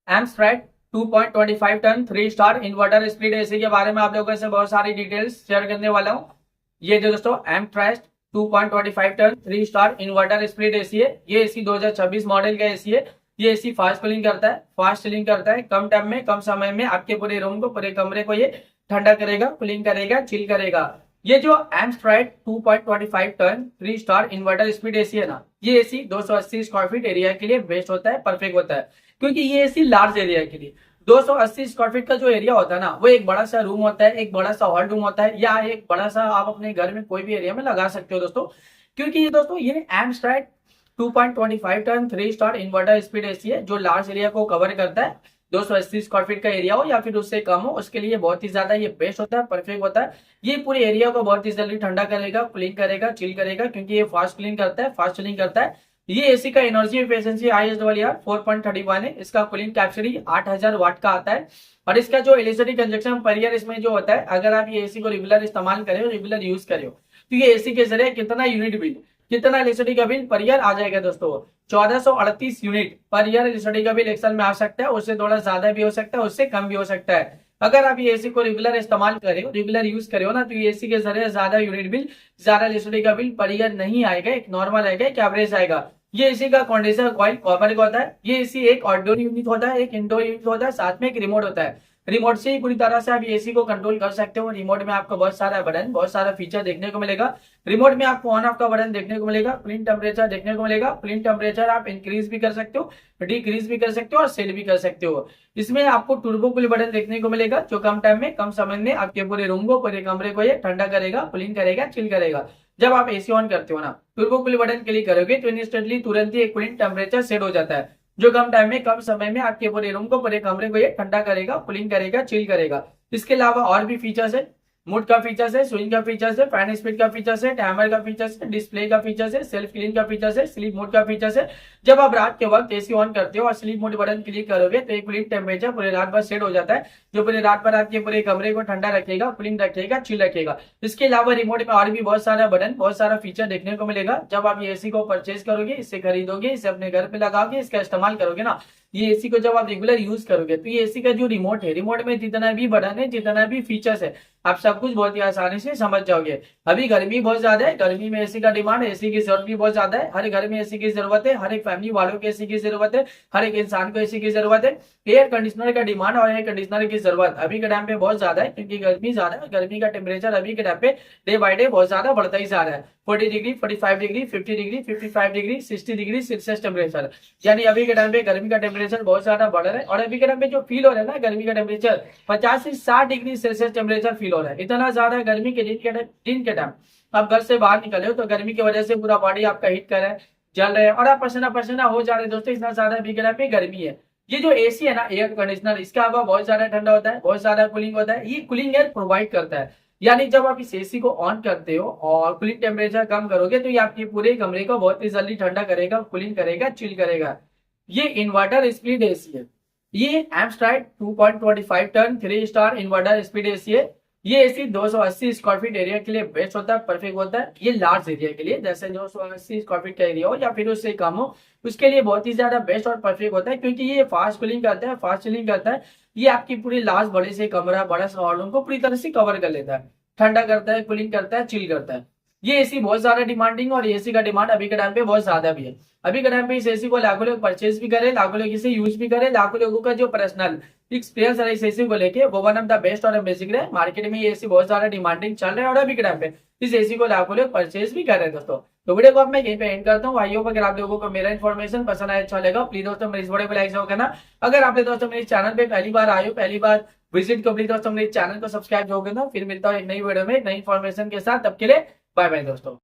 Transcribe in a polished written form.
एमस्ट्राइड 2.25 ton 3 star inverter split AC के बारे में आप लोगों से बहुत सारी डिटेल्स शेयर करने वाला हूँ। ये जो दोस्तों Amstrad 2.25 ton 3 star inverter split AC है। ये एसी 2026 मॉडल का एसी है। ये एसी फास्ट कूलिंग करता है, फास्ट चिलिंग करता है। कम टाइम में, कम समय में आपके पूरे रूम को, पूरे कमरे को ये ठंडा करेगा, कूलिंग करेगा, चिल करेगा। ये जो Amstrad 2.25 ton 3 star inverter speed AC है ना, ये एसी 280 स्क्वायर फीट एरिया के लिए बेस्ट होता है, परफेक्ट होता है। क्योंकि ये एसी लार्ज एरिया के लिए 280 स्क्वायर फीट का जो एरिया होता है ना, वो एक बड़ा सा रूम होता है, एक बड़ा सा हॉल रूम होता है, या एक बड़ा सा आप अपने घर में कोई भी एरिया में लगा सकते हो दोस्तों। क्योंकि ये दोस्तों ये Amstrad 2.25 ton 3 star inverter speed AC है, जो लार्ज एरिया को कवर करता है। 280 स्क्वायर फीट का एरिया हो या फिर उससे कम हो, उसके लिए बहुत ही ज्यादा ये बेस्ट होता है, परफेक्ट होता है। ये पूरे एरिया को बहुत ही जल्दी ठंडा करेगा, कूलिंग करेगा, चिल करेगा, क्योंकि ये फास्ट कूलिंग करता है, फास्ट चिलिंग करता है। ये एसी का एनर्जी एफिशिएंसी ISWR 4.31 है। इसका कूलिंग कैपेसिटी 8000 वाट का आता है। और इसका जो इलेक्ट्रिसिटी कंजप्शन पर ईयर इसमें जो होता है, अगर आप ये एसी को रेगुलर इस्तेमाल करें, रेगुलर यूज करें, तो ये एसी के जरिए कितना यूनिट बिल, कितना इलेक्ट्रिसिटी का बिल पर ईयर आ जाएगा दोस्तों? 1438 यूनिट पर ईयर इलेक्ट्रिसिटी का बिल एक्सेल में आ सकता है। उससे थोड़ा ज्यादा भी हो सकता है, उससे कम भी हो सकता है। अगर आप ये एसी को रेगुलर इस्तेमाल करें, रेगुलर यूज करें ना, तो ये एसी के जरिए ज्यादा यूनिट बिल, ज्यादा इलेक्ट्रिसिटी का बिल पर ईयर नहीं आएगा, एक नॉर्मल आएगा, एक एवरेज आएगा। ये एसी का कंडेंसर कॉइल कॉपर का होता है। ये एसी एक आउटडोर यूनिट होता है, एक इंडोर यूनिट होता है, साथ में एक रिमोट होता है। रिमोट से ही पूरी तरह से आप एसी को कंट्रोल कर सकते हो। रिमोट में आपको बहुत सारा बटन, बहुत सारा फीचर देखने को मिलेगा। रिमोट में आपको ऑन ऑफ का बटन देखने को मिलेगा, कूलिंग टेम्परेचर देखने को मिलेगा। कूलिंग टेम्परेचर आप इंक्रीज भी कर सकते हो, डिक्रीज भी कर सकते हो और सेट भी कर सकते हो। इसमें आपको टर्बो कूल बटन देखने को मिलेगा, जो कम टाइम में, कम समय में आपके पूरे रूम को, पूरे कमरे को ये ठंडा करेगा, कूलिंग करेगा, चिल करेगा। जब आप एसी ऑन करते हो ना, टर्बो कूल बटन क्लिक करोगे तो इंस्टेंटली तुरंत ही कूलिंग टेम्परेचर सेट हो जाता है, जो कम टाइम में, कम समय में आपके पूरे रूम को, पूरे कमरे को ये ठंडा करेगा, कूलिंग करेगा, चिल करेगा। इसके अलावा और भी फीचर्स है। मूड का फीचर्स है, स्विंग का फीचर्स है, फैन स्पीड का फीचर्स है, टाइमर का फीचर्स है, डिस्प्ले का फीचर्स है, सेल्फ क्लीन का फीचर्स है, स्लीप मोड का फीचर्स है। जब आप रात के वक्त एसी ऑन करते हो और स्लीप मोड बटन क्लिक करोगे तो कूलिंग टेम्परेचर पूरे रात भर सेट हो जाता है, जो पूरे रात भर आपके पूरे कमरे को ठंडा रखेगा, कूलिंग रखेगा, चिल रखेगा। इसके अलावा रिमोट में और भी बहुत सारा बटन, बहुत सारा फीचर देखने को मिलेगा। जब आप ये एसी को परचेज करोगे, इसे खरीदोगे, इसे अपने घर पे लगाओगे, इसका इस्तेमाल करोगे ना, ये एसी को जब आप रेगुलर यूज करोगे, तो ये एसी का जो रिमोट है, रिमोट में जितना भी बटन है, जितना भी फीचर्स है, आप सब कुछ बहुत ही आसानी से समझ जाओगे। अभी गर्मी बहुत ज्यादा है, गर्मी में एसी का डिमांड, एसी की जरूरत भी बहुत ज्यादा है। हर घर में एसी की जरूरत है, हर एक फैमिली वालों को एसी की जरूरत है, हर एक इंसान को एसी की जरूरत है। एयर कंडीशनर का डिमांड और एयर कंडीशनर की जरूरत अभी के टाइम पे बहुत ज्यादा है, क्योंकि गर्मी ज्यादा है। गर्मी का टेम्परेचर अभी के टाइम पे डे बाय डे बहुत ज्यादा बढ़ता ही जा रहा है। 40 degree, 45 degree, 50 degree, 55 degree, 60 degree Celsius temperature, यानी अभी के टाइम पे गर्मी का टेम्परेचर बहुत ज्यादा बढ़ रहा है। और अभी के टाइम पे जो फील हो रहा है ना, गर्मी का टेम्परेचर 50 से 60 डिग्री सेल्सियस टेम्परेचर फील हो रहा है। इतना ज्यादा गर्मी के दिन के टाइम आप घर से बाहर निकले हो तो गर्मी की वजह से पूरा बॉडी आपका हीट कर रहा है, जल रहे हैं, और आप पसीना पसीना हो जा रहे हैं दोस्तों। इतना ज्यादा अभी के टाइम पे गर्मी है। ये जो एसी है ना, एयर कंडीशनर, इसका हवा बहुत ज्यादा ठंडा होता है, बहुत ज्यादा कूलिंग होता है। ये कूलिंग एयर प्रोवाइड करता है। यानी जब आप इस एसी को ऑन करते हो और कूलिंग टेम्परेचर कम करोगे, तो ये आपके पूरे कमरे को बहुत ही जल्दी ठंडा करेगा, कूलिंग करेगा, चिल करेगा। ये इन्वर्टर स्पीड एसी है। ये Amstrad 2.25 ton 3 star inverter speed AC है। ये एसी 280 स्क्वायर फीट एरिया के लिए बेस्ट होता है, परफेक्ट होता है। ये लार्ज एरिया के लिए, जैसे 280 स्क्वायर फीट का एरिया हो या फिर उससे कम हो, उसके लिए बहुत ही ज्यादा बेस्ट और परफेक्ट होता है, क्योंकि ये फास्ट कूलिंग करता है, फास्ट चिलिंग करता है। ये आपकी पूरी लार्ज बड़े से कमरा, बड़ा सा हॉल रूम को पूरी तरह से कवर कर लेता है, ठंडा करता है, कूलिंग करता है, चिल करता है। ये एसी बहुत ज्यादा डिमांडिंग, और एसी का डिमांड अभी के टाइम पे बहुत ज्यादा भी है। अभी के टाइम पे इस एसी को लाखों लोग परचेज भी करे, लाखों लोग इसे यूज भी करे। लाखों लोगों का जो पर्सनल एक्सपीरियंस है इस एसी को लेके, वो वन ऑफ द बेस्ट और अमेजिंग है। मार्केट में ये एसी बहुत ज्यादा डिमांडिंग चल रहा है, और अभी के टाइम पे इस एसी को लाखों लोग परचेज भी कर रहे हैं दोस्तों। तो वीडियो को मैं यहीं पे एंड करता हूँ। आई होप अगर आप लोगों को मेरा इन्फॉर्मेशन पसंद आया, अच्छा लगा, प्लीज दोस्तों मेरे इस वीडियो को लाइक जरूर करना। अगर आपने दोस्तों मेरे चैनल पे पहली बार आए हो, पहली बार विजिट को, प्लीज दोस्तों मेरे चैनल को सब्सक्राइब जरूर करना। फिर मिलता हूँ एक नई वीडियो में, नई इन्फॉर्मेशन के साथ। तब के लिए बाय बाय दोस्तों।